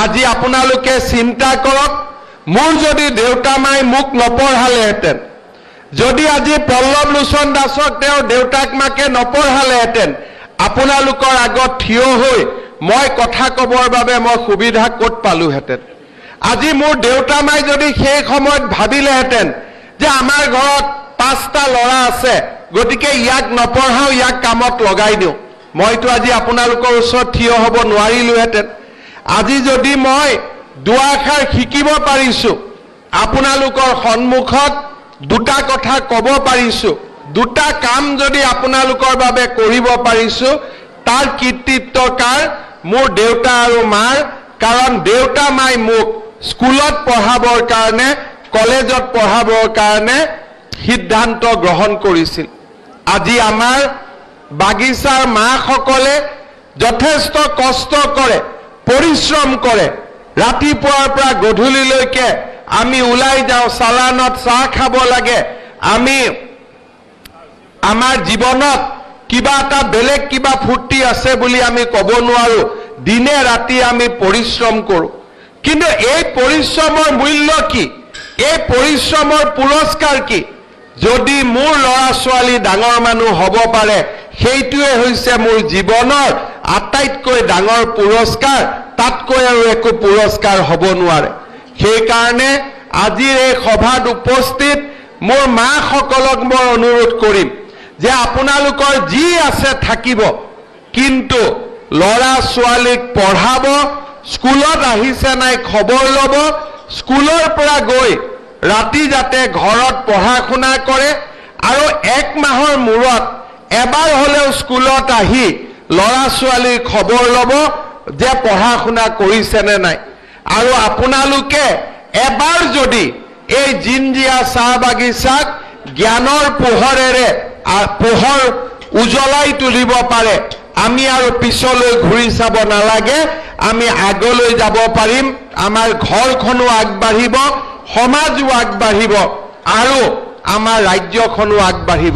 আজি আপোনালোকে চিন্তা কৰক, মোৰ যদি দেউতা মাই মোক নপঢ়ালেহেঁতেন, যদি আজি পল্লৱ লোচন দাসক তেওঁৰ দেউতাক মাকে নপঢ়ালেহেঁতেন, আপোনালোকৰ আগত থিয় হৈ মই কথা ক'বৰ বাবে মই সুবিধা ক'ত পালোহেঁতেন? আজি মোৰ দেউতা মাই যদি সেই সময়ত ভাবিলেহেঁতেন যে আমাৰ ঘৰত 5টা ল'ৰা আছে, গতিকে ইয়াক নপঢ়াও, ইয়াক কামত লগাই দিওঁ, মইতো আজি আপোনালোকৰ ওচৰত থিয় হ'ব নোৱাৰিলোহেঁতেন। আজি যদি মই দুআষাৰ শিকিব পাৰিছোঁ, আপোনালোকৰ সন্মুখত 2টা কথা ক'ব পাৰিছোঁ, 2টা কাম যদি আপোনালোকৰ বাবে কৰিব পাৰিছোঁ, তাৰ কৃতিত্ব কাৰ? মোৰ দেউতা আৰু মাৰ। কাৰণ দেউতা মাই মোক স্কুলত পঢ়াবৰ কাৰণে, কলেজত পঢ়াবৰ কাৰণে সিদ্ধান্ত গ্ৰহণ কৰিছিল। আজি আমাৰ বাগিচাৰ মাসকলে যথেষ্ট কষ্ট কৰে, পৰিশ্ৰম কৰে, ৰাতিপুৱাৰ পৰা গধূলিলৈকে আমি ওলাই যাওঁ, চালানত চাহ খাব লাগে, আমি আমাৰ জীৱনত কিবা এটা বেলেগ কিবা ফূৰ্তি আছে বুলি আমি ক'ব নোৱাৰো, দিনে ৰাতি আমি পৰিশ্ৰম কৰোঁ। কিন্তু এই পৰিশ্ৰমৰ মূল্য কি? এই পৰিশ্ৰমৰ পুৰস্কাৰ কি? যদি মোৰ ল'ৰা ছোৱালী ডাঙৰ মানুহ হ'ব পাৰে, সেইটোৱে হৈছে মোৰ জীৱনৰ আটাইতকৈ ডাঙৰ পুৰস্কাৰ, তাতকৈ আৰু একো পুৰস্কাৰ হ'ব নোৱাৰে। সেইকাৰণে আজিৰ এই সভাত উপস্থিত মোৰ মাসকলক মই অনুৰোধ কৰিম যে আপোনালোকৰ যি আছে থাকিব, কিন্তু ল'ৰা ছোৱালীক পঢ়াব, স্কুলত আহিছে নাই খবৰ ল'ব, স্কুলৰ পৰা গৈ ৰাতি যাতে ঘৰত পঢ়া শুনা কৰে, আৰু 1 মাহৰ মূৰত এবাৰ হ'লেও স্কুলত আহি ল'ৰা ছোৱালীৰ খবৰ ল'ব যে পঢ়া শুনা কৰিছেনে নাই। আৰু আপোনালোকে এবাৰ যদি এই জিঞ্জিয়া চাহ বাগিচাক জ্ঞানৰ পোহৰেৰে পোহৰ উজ্বলাই তুলিব পাৰে, আমি আৰু পিছলৈ ঘূৰি চাব নালাগে, আমি আগলৈ যাব পাৰিম, আমাৰ ঘৰখনো আগবাঢ়িব, সমাজো আগবাঢ়িব, আৰু আমাৰ ৰাজ্যখনো আগবাঢ়িব।